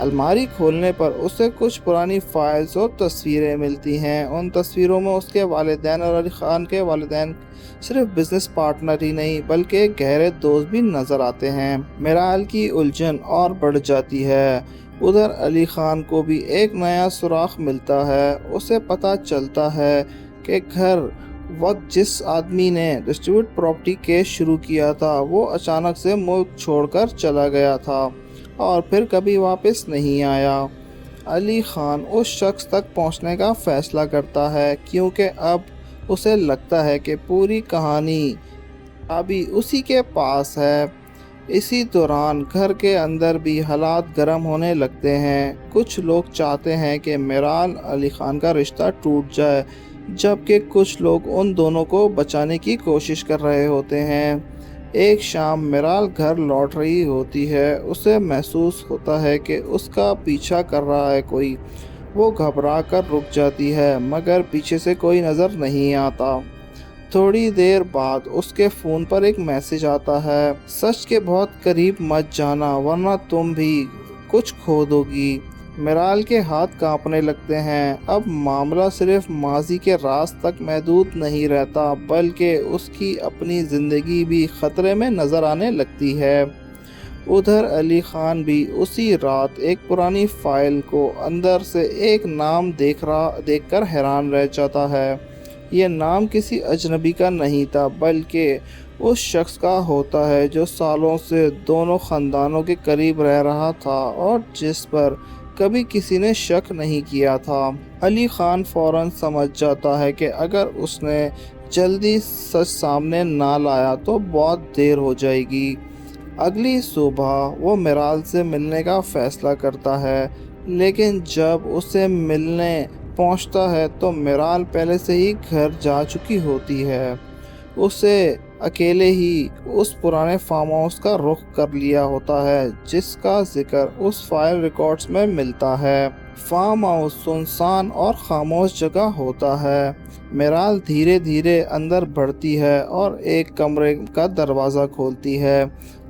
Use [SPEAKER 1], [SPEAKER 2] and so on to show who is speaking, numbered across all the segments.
[SPEAKER 1] الماری کھولنے پر اسے کچھ پرانی فائلز اور تصویریں ملتی ہیں۔ ان تصویروں میں اس کے والدین اور علی خان کے والدین صرف بزنس پارٹنر ہی نہیں بلکہ گہرے دوست بھی نظر آتے ہیں۔ میرال کی الجھن اور بڑھ جاتی ہے۔ ادھر علی خان کو بھی ایک نیا سراغ ملتا ہے۔ اسے پتہ چلتا ہے کہ گھر وقت جس آدمی نے ڈسٹریبیوٹ پراپرٹی کیس شروع کیا تھا وہ اچانک سے ملک چھوڑ کر چلا گیا تھا اور پھر کبھی واپس نہیں آیا۔ علی خان اس شخص تک پہنچنے کا فیصلہ کرتا ہے کیونکہ اب اسے لگتا ہے کہ پوری کہانی ابھی اسی کے پاس ہے۔ اسی دوران گھر کے اندر بھی حالات گرم ہونے لگتے ہیں۔ کچھ لوگ چاہتے ہیں کہ میرال علی خان کا رشتہ ٹوٹ جائے جبکہ کچھ لوگ ان دونوں کو بچانے کی کوشش کر رہے ہوتے ہیں۔ ایک شام میرال گھر لوٹ رہی ہوتی ہے۔ اسے محسوس ہوتا ہے کہ اس کا پیچھا کر رہا ہے کوئی۔ وہ گھبرا کر رک جاتی ہے مگر پیچھے سے کوئی نظر نہیں آتا۔ تھوڑی دیر بعد اس کے فون پر ایک میسج آتا ہے، سچ کے بہت قریب مت جانا ورنہ تم بھی کچھ کھو دو گی۔ میرال کے ہاتھ کانپنے لگتے ہیں۔ اب معاملہ صرف ماضی کے راز تک محدود نہیں رہتا بلکہ اس کی اپنی زندگی بھی خطرے میں نظر آنے لگتی ہے۔ ادھر علی خان بھی اسی رات ایک پرانی فائل کو اندر سے ایک نام دیکھ کر حیران رہ جاتا ہے۔ یہ نام کسی اجنبی کا نہیں تھا بلکہ اس شخص کا ہوتا ہے جو سالوں سے دونوں خاندانوں کے قریب رہ رہا تھا اور جس پر کبھی کسی نے شک نہیں کیا تھا۔ علی خان فوراً سمجھ جاتا ہے کہ اگر اس نے جلدی سچ سامنے نہ لایا تو بہت دیر ہو جائے گی۔ اگلی صبح وہ میرال سے ملنے کا فیصلہ کرتا ہے لیکن جب اسے ملنے پہنچتا ہے تو میرال پہلے سے ہی گھر جا چکی ہوتی ہے۔ اسے اکیلے ہی اس پرانے فارم ہاؤس کا رخ کر لیا ہوتا ہے جس کا ذکر اس فائل ریکارڈز میں ملتا ہے۔ فارم ہاؤس سنسان اور خاموش جگہ ہوتا ہے۔ میرال دھیرے دھیرے اندر بڑھتی ہے اور ایک کمرے کا دروازہ کھولتی ہے۔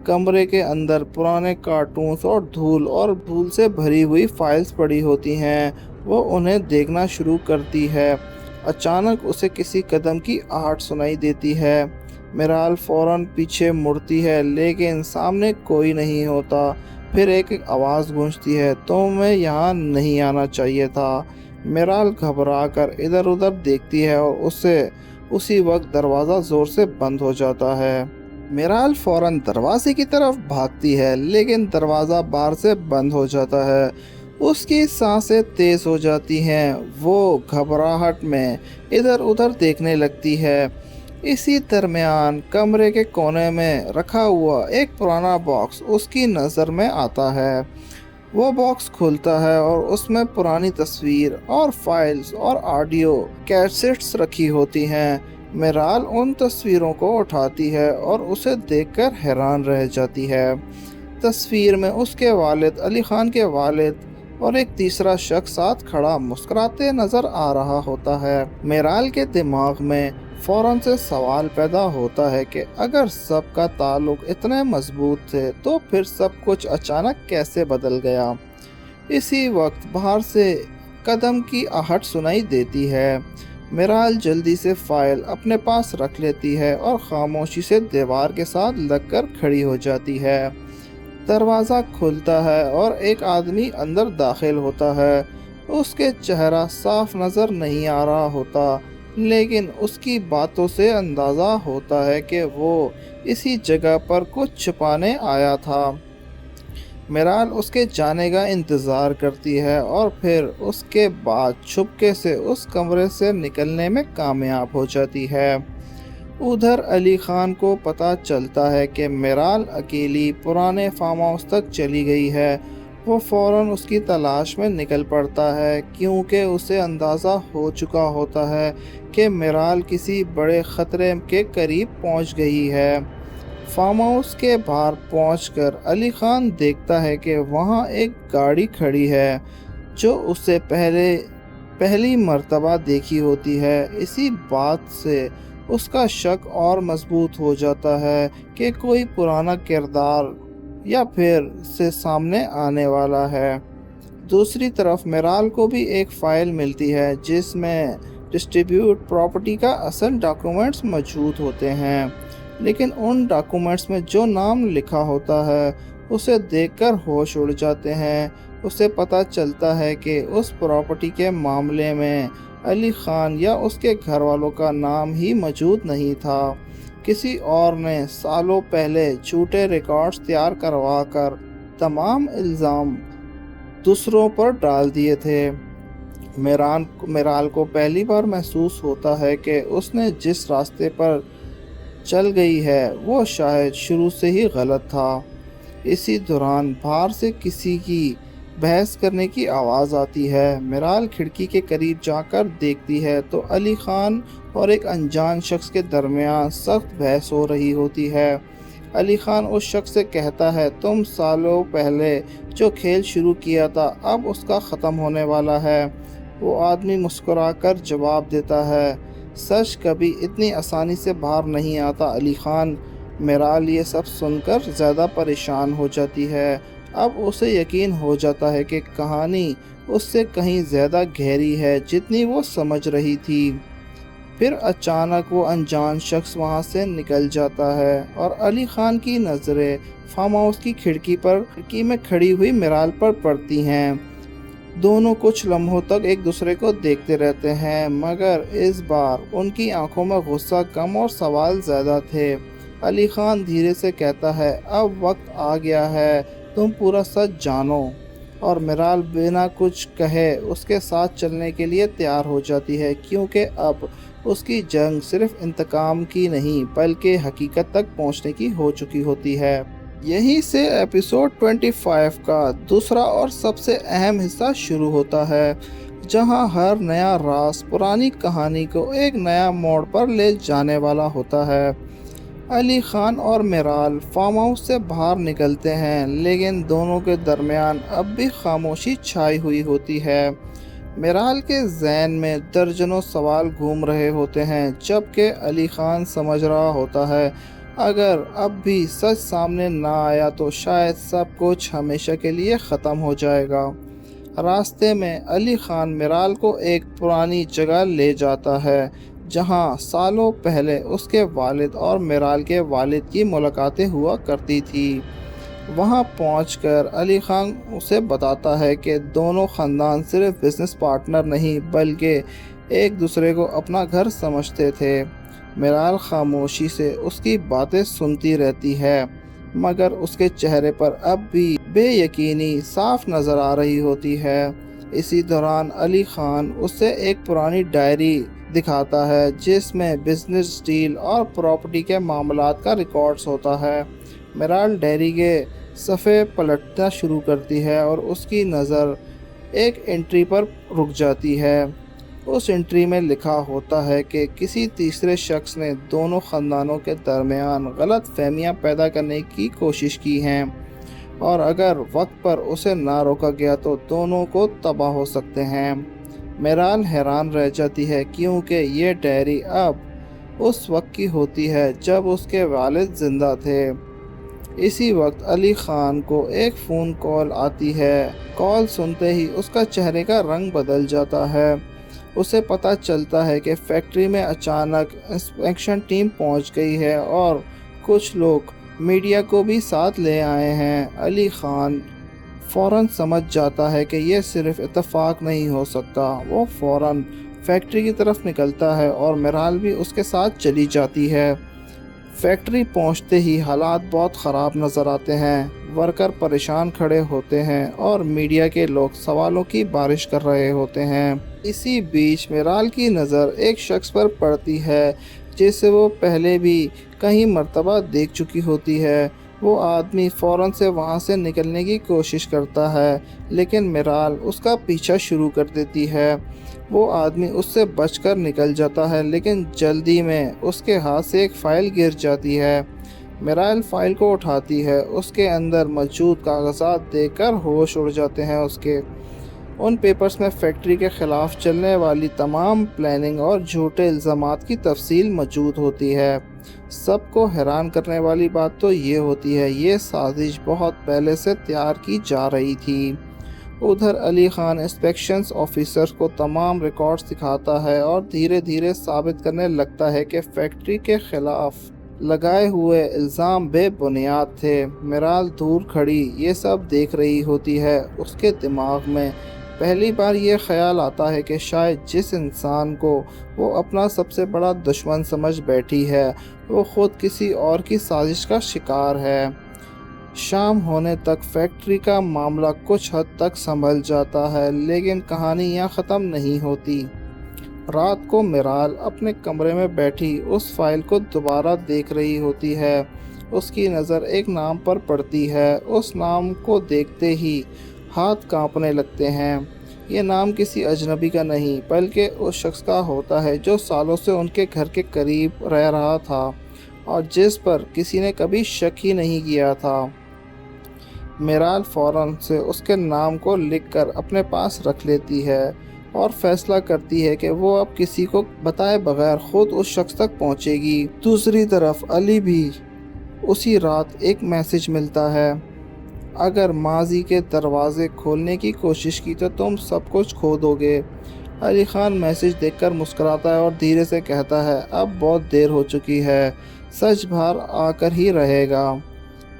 [SPEAKER 1] کمرے کے اندر پرانے کارٹونز اور دھول سے بھری ہوئی فائلز پڑی ہوتی ہیں۔ وہ انہیں دیکھنا شروع کرتی ہے۔ اچانک اسے کسی قدم کی آہٹ سنائی دیتی ہے۔ میرال فوراً پیچھے مڑتی ہے لیکن سامنے کوئی نہیں ہوتا۔ پھر ایک آواز گونجتی ہے، تمہیں یہاں نہیں آنا چاہیے تھا۔ میرال گھبرا کر ادھر ادھر دیکھتی ہے اور اسی وقت دروازہ زور سے بند ہو جاتا ہے۔ میرال فوراً دروازے کی طرف بھاگتی ہے لیکن دروازہ باہر سے بند ہو جاتا ہے۔ اس کی سانسیں تیز ہو جاتی ہیں۔ وہ گھبراہٹ میں ادھر ادھر دیکھنے لگتی ہے۔ اسی درمیان کمرے کے کونے میں رکھا ہوا ایک پرانا باکس اس کی نظر میں آتا ہے۔ وہ باکس کھلتا ہے اور اس میں پرانی تصویر اور فائلز اور آڈیو کیسٹس رکھی ہوتی ہیں۔ میرال ان تصویروں کو اٹھاتی ہے اور اسے دیکھ کر حیران رہ جاتی ہے۔ تصویر میں اس کے والد، علی خان کے والد اور ایک تیسرا شخص ساتھ کھڑا مسکراتے نظر آ رہا ہوتا ہے۔ میرال کے دماغ میں فوراً سے سوال پیدا ہوتا ہے کہ اگر سب کا تعلق اتنے مضبوط تھے تو پھر سب کچھ اچانک کیسے بدل گیا۔ اسی وقت باہر سے قدم کی آہٹ سنائی دیتی ہے۔ میرال جلدی سے فائل اپنے پاس رکھ لیتی ہے اور خاموشی سے دیوار کے ساتھ لگ کر کھڑی ہو جاتی ہے۔ دروازہ کھلتا ہے اور ایک آدمی اندر داخل ہوتا ہے۔ اس کے چہرہ صاف نظر نہیں آ رہا ہوتا لیکن اس کی باتوں سے اندازہ ہوتا ہے کہ وہ اسی جگہ پر کچھ چھپانے آیا تھا۔ میرال اس کے جانے کا انتظار کرتی ہے اور پھر اس کے بعد چھپکے سے اس کمرے سے نکلنے میں کامیاب ہو جاتی ہے۔ ادھر علی خان کو پتہ چلتا ہے کہ میرال اکیلی پرانے فارم ہاؤس تک چلی گئی ہے۔ وہ فوراً اس کی تلاش میں نکل پڑتا ہے کیونکہ اسے اندازہ ہو چکا ہوتا ہے کہ میرال کسی بڑے خطرے کے قریب پہنچ گئی ہے۔ فارم ہاؤس کے باہر پہنچ کر علی خان دیکھتا ہے کہ وہاں ایک گاڑی کھڑی ہے جو اسے پہلی مرتبہ دیکھی ہوتی ہے۔ اسی بات سے اس کا شک اور مضبوط ہو جاتا ہے کہ کوئی پرانا کردار یا پھر سے سامنے آنے والا ہے۔ دوسری طرف میرال کو بھی ایک فائل ملتی ہے جس میں ڈسٹریبیوٹ پراپرٹی کا اصل ڈاکومنٹس موجود ہوتے ہیں، لیکن ان ڈاکومنٹس میں جو نام لکھا ہوتا ہے اسے دیکھ کر ہوش اڑ جاتے ہیں۔ اسے پتہ چلتا ہے کہ اس پراپرٹی کے معاملے میں علی خان یا اس کے گھر والوں کا نام ہی موجود نہیں تھا۔ کسی اور نے سالوں پہلے جھوٹے ریکارڈز تیار کروا کر تمام الزام دوسروں پر ڈال دیے تھے۔ میرال کو پہلی بار محسوس ہوتا ہے کہ اس نے جس راستے پر چل گئی ہے وہ شاید شروع سے ہی غلط تھا۔ اسی دوران باہر سے کسی کی بحث کرنے کی آواز آتی ہے۔ میرال کھڑکی کے قریب جا کر دیکھتی ہے تو علی خان اور ایک انجان شخص کے درمیان سخت بحث ہو رہی ہوتی ہے۔ علی خان اس شخص سے کہتا ہے، تم سالوں پہلے جو کھیل شروع کیا تھا اب اس کا ختم ہونے والا ہے۔ وہ آدمی مسکرا کر جواب دیتا ہے، سچ کبھی اتنی آسانی سے باہر نہیں آتا علی خان۔ میرال یہ سب سن کر زیادہ پریشان ہو جاتی ہے۔ اب اسے یقین ہو جاتا ہے کہ کہانی اس سے کہیں زیادہ گہری ہے جتنی وہ سمجھ رہی تھی۔ پھر اچانک وہ انجان شخص وہاں سے نکل جاتا ہے اور علی خان کی نظریں فارم ہاؤس کی کھڑکی میں کھڑی ہوئی میرال پر پڑتی ہیں۔ دونوں کچھ لمحوں تک ایک دوسرے کو دیکھتے رہتے ہیں، مگر اس بار ان کی آنکھوں میں غصہ کم اور سوال زیادہ تھے۔ علی خان دھیرے سے کہتا ہے، اب وقت آ گیا ہے تم پورا سچ جانو، اور میرال بنا کچھ کہے اس کے ساتھ چلنے کے لیے تیار ہو جاتی ہے، کیونکہ اب اس کی جنگ صرف انتقام کی نہیں بلکہ حقیقت تک پہنچنے کی ہو چکی ہوتی ہے۔ یہیں سے ایپیسوڈ 25 کا دوسرا اور سب سے اہم حصہ شروع ہوتا ہے، جہاں ہر نیا راز پرانی کہانی کو ایک نیا موڑ پر لے جانے والا ہوتا ہے۔ علی خان اور میرال فارم ہاؤس سے باہر نکلتے ہیں، لیکن دونوں کے درمیان اب بھی خاموشی چھائی ہوئی ہوتی ہے۔ میرال کے ذہن میں درجنوں سوال گھوم رہے ہوتے ہیں، جبکہ علی خان سمجھ رہا ہوتا ہے اگر اب بھی سچ سامنے نہ آیا تو شاید سب کچھ ہمیشہ کے لیے ختم ہو جائے گا۔ راستے میں علی خان میرال کو ایک پرانی جگہ لے جاتا ہے جہاں سالوں پہلے اس کے والد اور میرال کے والد کی ملاقاتیں ہوا کرتی تھی۔ وہاں پہنچ کر علی خان اسے بتاتا ہے کہ دونوں خاندان صرف بزنس پارٹنر نہیں بلکہ ایک دوسرے کو اپنا گھر سمجھتے تھے۔ میرال خاموشی سے اس کی باتیں سنتی رہتی ہے، مگر اس کے چہرے پر اب بھی بے یقینی صاف نظر آ رہی ہوتی ہے۔ اسی دوران علی خان اسے ایک پرانی ڈائری دکھاتا ہے جس میں بزنس ڈیل اور پراپرٹی کے معاملات کا ریکارڈز ہوتا ہے۔ میرال ڈائری کے صفحے پلٹنا شروع کرتی ہے اور اس کی نظر ایک انٹری پر رک جاتی ہے۔ اس انٹری میں لکھا ہوتا ہے کہ کسی تیسرے شخص نے دونوں خاندانوں کے درمیان غلط فہمیاں پیدا کرنے کی کوشش کی ہے، اور اگر وقت پر اسے نہ روکا گیا تو دونوں کو تباہ ہو سکتے ہیں۔ میرال حیران رہ جاتی ہے کیونکہ یہ ڈائری اب اس وقت کی ہوتی ہے جب اس کے والد زندہ تھے۔ اسی وقت علی خان کو ایک فون کال آتی ہے۔ کال سنتے ہی اس کا چہرے کا رنگ بدل جاتا ہے۔ اسے پتہ چلتا ہے کہ فیکٹری میں اچانک انسپیکشن ٹیم پہنچ گئی ہے اور کچھ لوگ میڈیا کو بھی ساتھ لے آئے ہیں۔ علی خان فوراً سمجھ جاتا ہے کہ یہ صرف اتفاق نہیں ہو سکتا۔ وہ فوراً فیکٹری کی طرف نکلتا ہے اور میرال بھی اس کے ساتھ چلی جاتی ہے۔ فیکٹری پہنچتے ہی حالات بہت خراب نظر آتے ہیں۔ ورکر پریشان کھڑے ہوتے ہیں اور میڈیا کے لوگ سوالوں کی بارش کر رہے ہوتے ہیں۔ اسی بیچ میرال کی نظر ایک شخص پر پڑتی ہے جسے وہ پہلے بھی کئی مرتبہ دیکھ چکی ہوتی ہے۔ وہ آدمی فوراً سے وہاں سے نکلنے کی کوشش کرتا ہے، لیکن میرال اس کا پیچھا شروع کر دیتی ہے۔ وہ آدمی اس سے بچ کر نکل جاتا ہے، لیکن جلدی میں اس کے ہاتھ سے ایک فائل گر جاتی ہے۔ میرال فائل کو اٹھاتی ہے، اس کے اندر موجود کاغذات دیکھ کر ہوش اڑ جاتے ہیں اس کے۔ ان پیپرز میں فیکٹری کے خلاف چلنے والی تمام پلاننگ اور جھوٹے الزامات کی تفصیل موجود ہوتی ہے۔ سب کو حیران کرنے والی بات تو یہ ہوتی ہے یہ سازش بہت پہلے سے تیار کی جا رہی تھی۔ ادھر علی خان انسپیکشنز آفیسر کو تمام ریکارڈز دکھاتا ہے اور دھیرے دھیرے ثابت کرنے لگتا ہے کہ فیکٹری کے خلاف لگائے ہوئے الزام بے بنیاد تھے۔ میرال دور کھڑی یہ سب دیکھ رہی ہوتی ہے۔ اس کے دماغ میں پہلی بار یہ خیال آتا ہے کہ شاید جس انسان کو وہ اپنا سب سے بڑا دشمن سمجھ بیٹھی ہے وہ خود کسی اور کی سازش کا شکار ہے۔ شام ہونے تک فیکٹری کا معاملہ کچھ حد تک سنبھل جاتا ہے، لیکن کہانی یہاں ختم نہیں ہوتی۔ رات کو میرال اپنے کمرے میں بیٹھی اس فائل کو دوبارہ دیکھ رہی ہوتی ہے۔ اس کی نظر ایک نام پر پڑتی ہے۔ اس نام کو دیکھتے ہی ہاتھ کانپنے لگتے ہیں۔ یہ نام کسی اجنبی کا نہیں بلکہ اس شخص کا ہوتا ہے جو سالوں سے ان کے گھر کے قریب رہ رہا تھا اور جس پر کسی نے کبھی شک ہی نہیں کیا تھا۔ میرال فوراً سے اس کے نام کو لکھ کر اپنے پاس رکھ لیتی ہے اور فیصلہ کرتی ہے کہ وہ اب کسی کو بتائے بغیر خود اس شخص تک پہنچے گی۔ دوسری طرف علی بھی اسی رات ایک میسج ملتا ہے، اگر ماضی کے دروازے کھولنے کی کوشش کی تو تم سب کچھ کھو دو گے۔ علی خان میسج دیکھ کر مسکراتا ہے اور دھیرے سے کہتا ہے، اب بہت دیر ہو چکی ہے، سچ باہر آ کر ہی رہے گا۔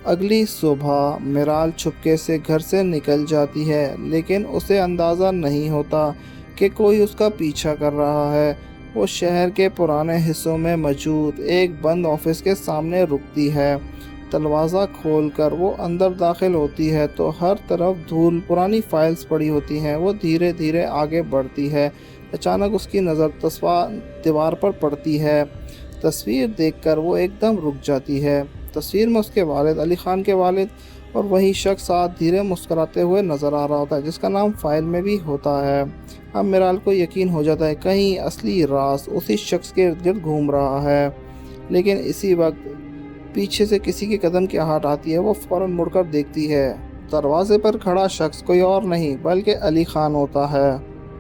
[SPEAKER 1] اگلی صبح میرال چھپکے سے گھر سے نکل جاتی ہے، لیکن اسے اندازہ نہیں ہوتا کہ کوئی اس کا پیچھا کر رہا ہے۔ وہ شہر کے پرانے حصوں میں موجود ایک بند آفس کے سامنے رکتی ہے۔ دروازہ کھول کر وہ اندر داخل ہوتی ہے تو ہر طرف دھول، پرانی فائلز پڑی ہوتی ہیں۔ وہ دھیرے دھیرے آگے بڑھتی ہے۔ اچانک اس کی نظر دیوار پر پڑتی ہے۔ تصویر دیکھ کر وہ ایک دم رک جاتی ہے۔ تصویر میں اس کے والد، علی خان کے والد، اور وہی شخص ساتھ دھیرے مسکراتے ہوئے نظر آ رہا ہوتا ہے جس کا نام فائل میں بھی ہوتا ہے۔ اب میرال کو یقین ہو جاتا ہے کہیں اصلی راز اسی شخص کے ارد گرد گھوم رہا ہے، لیکن اسی وقت پیچھے سے کسی کے قدم کی آہٹ آتی ہے۔ وہ فوراً مڑ کر دیکھتی ہے، دروازے پر کھڑا شخص کوئی اور نہیں بلکہ علی خان ہوتا ہے۔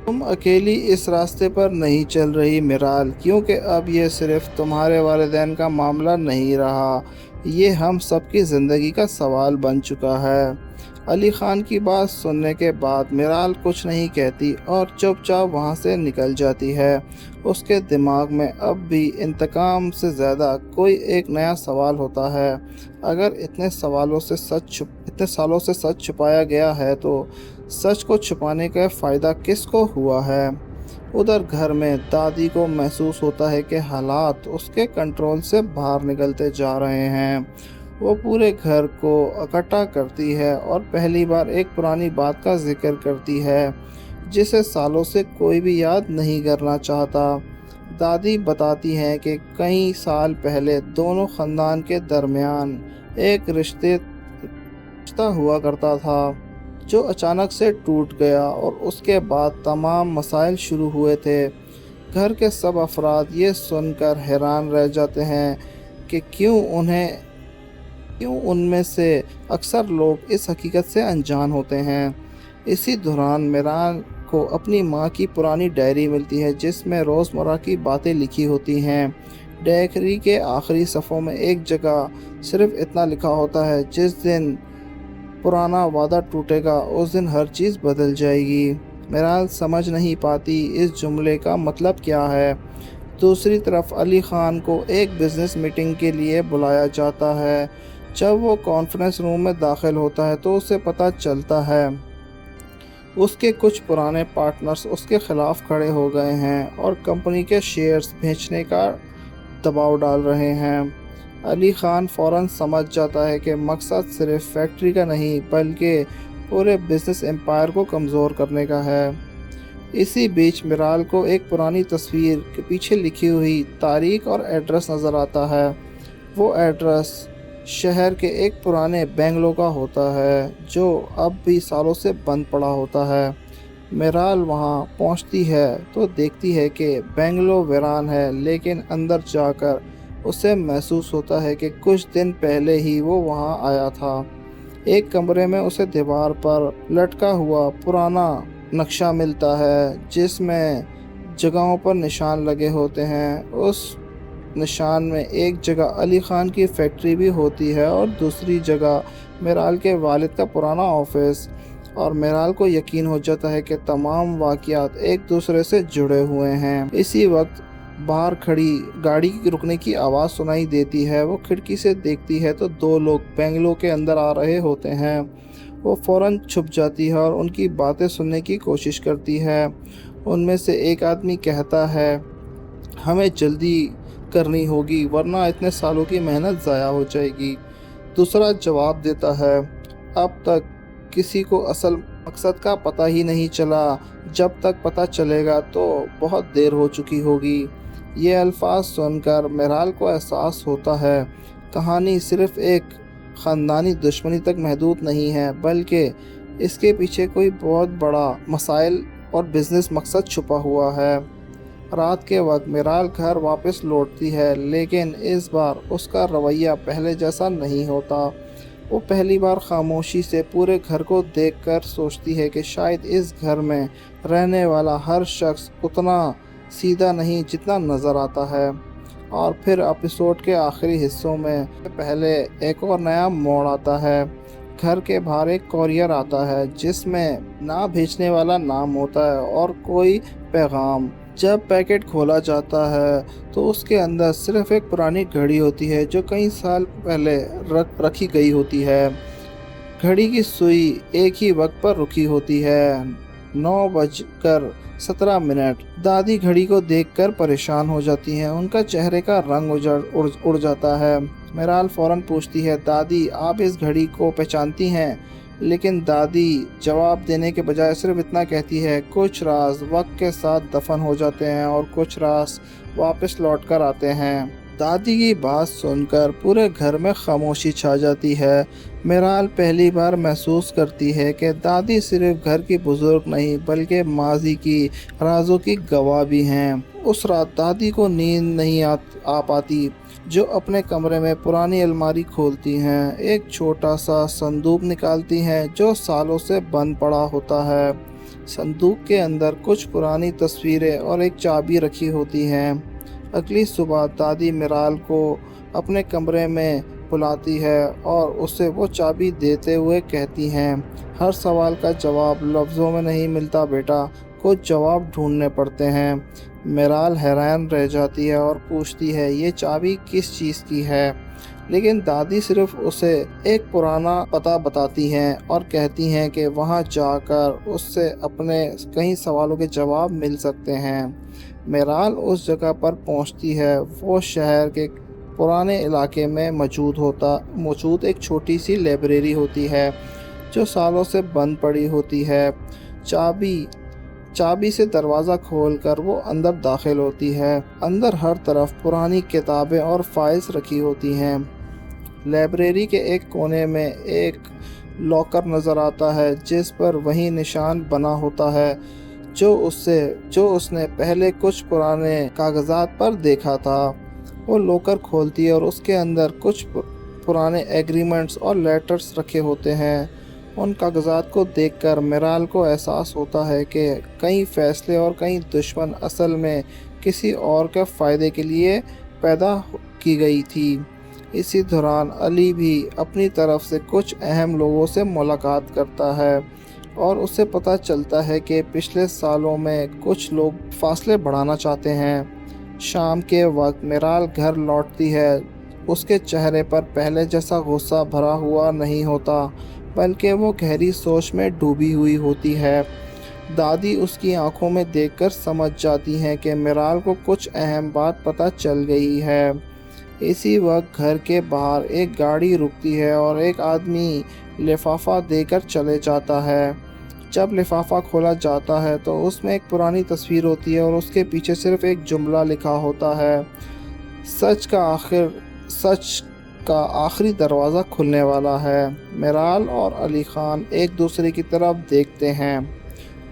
[SPEAKER 1] تم اکیلی اس راستے پر نہیں چل رہی میرال، کیونکہ اب یہ صرف تمہارے والدین کا معاملہ نہیں رہا، یہ ہم سب کی زندگی کا سوال بن چکا ہے۔ علی خان کی بات سننے کے بعد میرال کچھ نہیں کہتی اور چپ چاپ وہاں سے نکل جاتی ہے۔ اس کے دماغ میں اب بھی انتقام سے زیادہ کوئی ایک نیا سوال ہوتا ہے۔ اگر اتنے سالوں سے سچ چھپایا گیا ہے تو سچ کو چھپانے کا فائدہ کس کو ہوا ہے؟ ادھر گھر میں دادی کو محسوس ہوتا ہے کہ حالات اس کے کنٹرول سے باہر نکلتے جا رہے ہیں۔ وہ پورے گھر کو اکٹھا کرتی ہے اور پہلی بار ایک پرانی بات کا ذکر کرتی ہے جسے سالوں سے کوئی بھی یاد نہیں کرنا چاہتا۔ دادی بتاتی ہیں کہ کئی سال پہلے دونوں خاندان کے درمیان ایک رشتہ ہوا کرتا تھا جو اچانک سے ٹوٹ گیا اور اس کے بعد تمام مسائل شروع ہوئے تھے۔ گھر کے سب افراد یہ سن کر حیران رہ جاتے ہیں کہ کیوں ان میں سے اکثر لوگ اس حقیقت سے انجان ہوتے ہیں۔ اسی دوران میرال کو اپنی ماں کی پرانی ڈائری ملتی ہے جس میں روزمرہ کی باتیں لکھی ہوتی ہیں۔ ڈائری کے آخری صفحوں میں ایک جگہ صرف اتنا لکھا ہوتا ہے، جس دن پرانا وعدہ ٹوٹے گا اس دن ہر چیز بدل جائے گی۔ میرال سمجھ نہیں پاتی اس جملے کا مطلب کیا ہے۔ دوسری طرف علی خان کو ایک بزنس میٹنگ کے لیے بلایا جاتا ہے۔ جب وہ کانفرنس روم میں داخل ہوتا ہے تو اسے پتہ چلتا ہے اس کے کچھ پرانے پارٹنرز اس کے خلاف کھڑے ہو گئے ہیں اور کمپنی کے شیئرز بیچنے کا دباؤ ڈال رہے ہیں۔ علی خان فوراً سمجھ جاتا ہے کہ مقصد صرف فیکٹری کا نہیں بلکہ پورے بزنس امپائر کو کمزور کرنے کا ہے۔ اسی بیچ میرال کو ایک پرانی تصویر کے پیچھے لکھی ہوئی تاریخ اور ایڈریس نظر آتا ہے۔ وہ ایڈریس شہر کے ایک پرانے بنگلو کا ہوتا ہے جو اب بھی سالوں سے بند پڑا ہوتا ہے۔ میرال وہاں پہنچتی ہے تو دیکھتی ہے کہ بنگلو ویران ہے، لیکن اندر جا کر اسے محسوس ہوتا ہے کہ کچھ دن پہلے ہی وہ وہاں آیا تھا۔ ایک کمرے میں اسے دیوار پر لٹکا ہوا پرانا نقشہ ملتا ہے جس میں جگہوں پر نشان لگے ہوتے ہیں۔ اس نشان میں ایک جگہ علی خان کی فیکٹری بھی ہوتی ہے اور دوسری جگہ میرال کے والد کا پرانا آفس۔ اور میرال کو یقین ہو جاتا ہے کہ تمام واقعات ایک دوسرے سے جڑے ہوئے ہیں۔ اسی وقت باہر کھڑی گاڑی کی رکنے کی آواز سنائی دیتی ہے۔ وہ کھڑکی سے دیکھتی ہے تو دو لوگ بنگلو کے اندر آ رہے ہوتے ہیں۔ وہ فوراً چھپ جاتی ہے اور ان کی باتیں سننے کی کوشش کرتی ہے۔ ان میں سے ایک آدمی کہتا ہے، ہمیں جلدی کرنی ہوگی ورنہ اتنے سالوں کی محنت ضائع ہو جائے گی۔ دوسرا جواب دیتا ہے، اب تک کسی کو اصل مقصد کا پتہ ہی نہیں چلا، جب تک پتہ چلے گا تو بہت دیر ہو چکی ہوگی۔ یہ الفاظ سن کر میرال کو احساس ہوتا ہے کہانی صرف ایک خاندانی دشمنی تک محدود نہیں ہے، بلکہ اس کے پیچھے کوئی بہت بڑا مسائل اور بزنس مقصد چھپا ہوا ہے۔ رات کے وقت میرال گھر واپس لوٹتی ہے، لیکن اس بار اس کا رویہ پہلے جیسا نہیں ہوتا۔ وہ پہلی بار خاموشی سے پورے گھر کو دیکھ کر سوچتی ہے کہ شاید اس گھر میں رہنے والا ہر شخص اتنا سیدھا نہیں جتنا نظر آتا ہے۔ اور پھر ایپیسوڈ کے آخری حصوں میں پہلے ایک اور نیا موڑ آتا ہے۔ گھر کے باہر ایک کوریئر آتا ہے جس میں نہ بھیجنے والا نام ہوتا ہے اور کوئی پیغام۔ جب پیکٹ کھولا جاتا ہے تو اس کے اندر صرف ایک پرانی گھڑی ہوتی ہے جو کئی سال پہلے رکھی گئی ہوتی ہے۔ گھڑی کی سوئی ایک ہی وقت پر رکی ہوتی ہے، 9:17۔ دادی گھڑی کو دیکھ کر پریشان ہو جاتی ہیں، ان کا چہرے کا رنگ اڑ جاتا ہے۔ میرال فوراً پوچھتی ہے، دادی آپ اس گھڑی کو پہچانتی ہیں؟ لیکن دادی جواب دینے کے بجائے صرف اتنا کہتی ہے، کچھ راز وقت کے ساتھ دفن ہو جاتے ہیں اور کچھ راز واپس لوٹ کر آتے ہیں۔ دادی کی بات سن کر پورے گھر میں خاموشی چھا جاتی ہے۔ میرال پہلی بار محسوس کرتی ہے کہ دادی صرف گھر کی بزرگ نہیں بلکہ ماضی کی رازوں کی گواہ بھی ہیں۔ اس رات دادی کو نیند نہیں آ پاتی، جو اپنے کمرے میں پرانی الماری کھولتی ہیں، ایک چھوٹا سا صندوق نکالتی ہیں جو سالوں سے بند پڑا ہوتا ہے۔ صندوق کے اندر کچھ پرانی تصویریں اور ایک چابی رکھی ہوتی ہیں۔ اگلی صبح دادی میرال کو اپنے کمرے میں بلاتی ہے اور اسے وہ چابی دیتے ہوئے کہتی ہیں، ہر سوال کا جواب لفظوں میں نہیں ملتا بیٹا، کچھ جواب ڈھونڈنے پڑتے ہیں۔ میرال حیران رہ جاتی ہے اور پوچھتی ہے، یہ چابی کس چیز کی ہے؟ لیکن دادی صرف اسے ایک پرانا پتہ بتاتی ہیں اور کہتی ہیں کہ وہاں جا کر اس سے اپنے کئی سوالوں کے جواب مل سکتے ہیں۔ میرال اس جگہ پر پہنچتی ہے۔ وہ شہر کے پرانے علاقے میں موجود ایک چھوٹی سی لائبریری ہوتی ہے جو سالوں سے بند پڑی ہوتی ہے۔ چابی سے دروازہ کھول کر وہ اندر داخل ہوتی ہے۔ اندر ہر طرف پرانی کتابیں اور فائلز رکھی ہوتی ہیں۔ لائبریری کے ایک کونے میں ایک لاکر نظر آتا ہے جس پر وہی نشان بنا ہوتا ہے جو اس نے پہلے کچھ پرانے کاغذات پر دیکھا تھا۔ وہ لاکر کھولتی ہے اور اس کے اندر کچھ پرانے ایگریمنٹس اور لیٹرز رکھے ہوتے ہیں۔ ان کاغذات کو دیکھ کر میرال کو احساس ہوتا ہے کہ کئی فیصلے اور کئی دشمن اصل میں کسی اور کے فائدے کے لیے پیدا کی گئی تھی۔ اسی دوران علی بھی اپنی طرف سے کچھ اہم لوگوں سے ملاقات کرتا ہے اور اسے پتہ چلتا ہے کہ پچھلے سالوں میں کچھ لوگ فاصلے بڑھانا چاہتے ہیں۔ شام کے وقت میرال گھر لوٹتی ہے۔ اس کے چہرے پر پہلے جیسا غصہ بھرا ہوا نہیں ہوتا بلکہ وہ گہری سوچ میں ڈوبی ہوئی ہوتی ہے۔ دادی اس کی آنکھوں میں دیکھ کر سمجھ جاتی ہیں کہ میرال کو کچھ اہم بات پتہ چل گئی ہے۔ اسی وقت گھر کے باہر ایک گاڑی رکتی ہے اور ایک آدمی لفافہ دے کر چلے جاتا ہے۔ جب لفافہ کھولا جاتا ہے تو اس میں ایک پرانی تصویر ہوتی ہے اور اس کے پیچھے صرف ایک جملہ لکھا ہوتا ہے، سچ کا آخری دروازہ کھلنے والا ہے۔ میرال اور علی خان ایک دوسرے کی طرف دیکھتے ہیں۔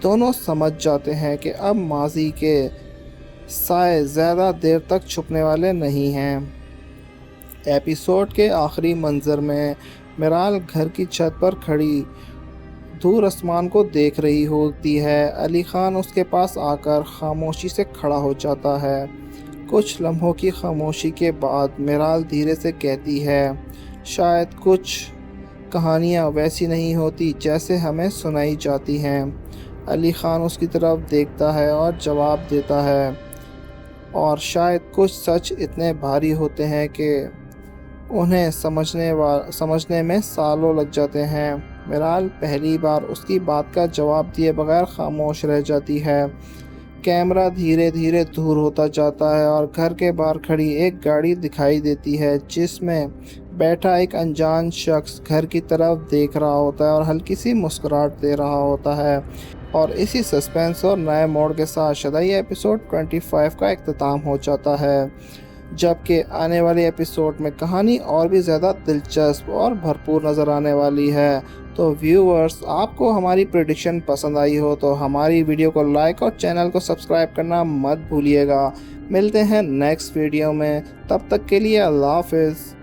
[SPEAKER 1] دونوں سمجھ جاتے ہیں کہ اب ماضی کے سائے زیادہ دیر تک چھپنے والے نہیں ہیں۔ ایپیسوڈ کے آخری منظر میں میرال گھر کی چھت پر کھڑی دور آسمان کو دیکھ رہی ہوتی ہے۔ علی خان اس کے پاس آ کر خاموشی سے کھڑا ہو جاتا ہے۔ کچھ لمحوں کی خاموشی کے بعد میرال دھیرے سے کہتی ہے، شاید کچھ کہانیاں ویسی نہیں ہوتی جیسے ہمیں سنائی جاتی ہیں۔ علی خان اس کی طرف دیکھتا ہے اور جواب دیتا ہے، اور شاید کچھ سچ اتنے بھاری ہوتے ہیں کہ انہیں سمجھنے میں سالوں لگ جاتے ہیں۔ میرال پہلی بار اس کی بات کا جواب دیے بغیر خاموش رہ جاتی ہے۔ کیمرہ دھیرے دھیرے دور ہوتا جاتا ہے اور گھر کے باہر کھڑی ایک گاڑی دکھائی دیتی ہے جس میں بیٹھا ایک انجان شخص گھر کی طرف دیکھ رہا ہوتا ہے اور ہلکی سی مسکراہٹ دے رہا ہوتا ہے۔ اور اسی سسپینس اور نئے موڑ کے ساتھ شدائیہ ایپیسوڈ 25 کا اختتام ہو جاتا ہے، جبکہ آنے والے ایپیسوڈ میں کہانی اور بھی زیادہ دلچسپ اور بھرپور نظر آنے والی ہے۔ تو ویورز، آپ کو ہماری پریڈکشن پسند آئی ہو تو ہماری ویڈیو کو لائک اور چینل کو سبسکرائب کرنا مت بھولیے گا۔ ملتے ہیں نیکسٹ ویڈیو میں، تب تک کے لیے اللہ حافظ۔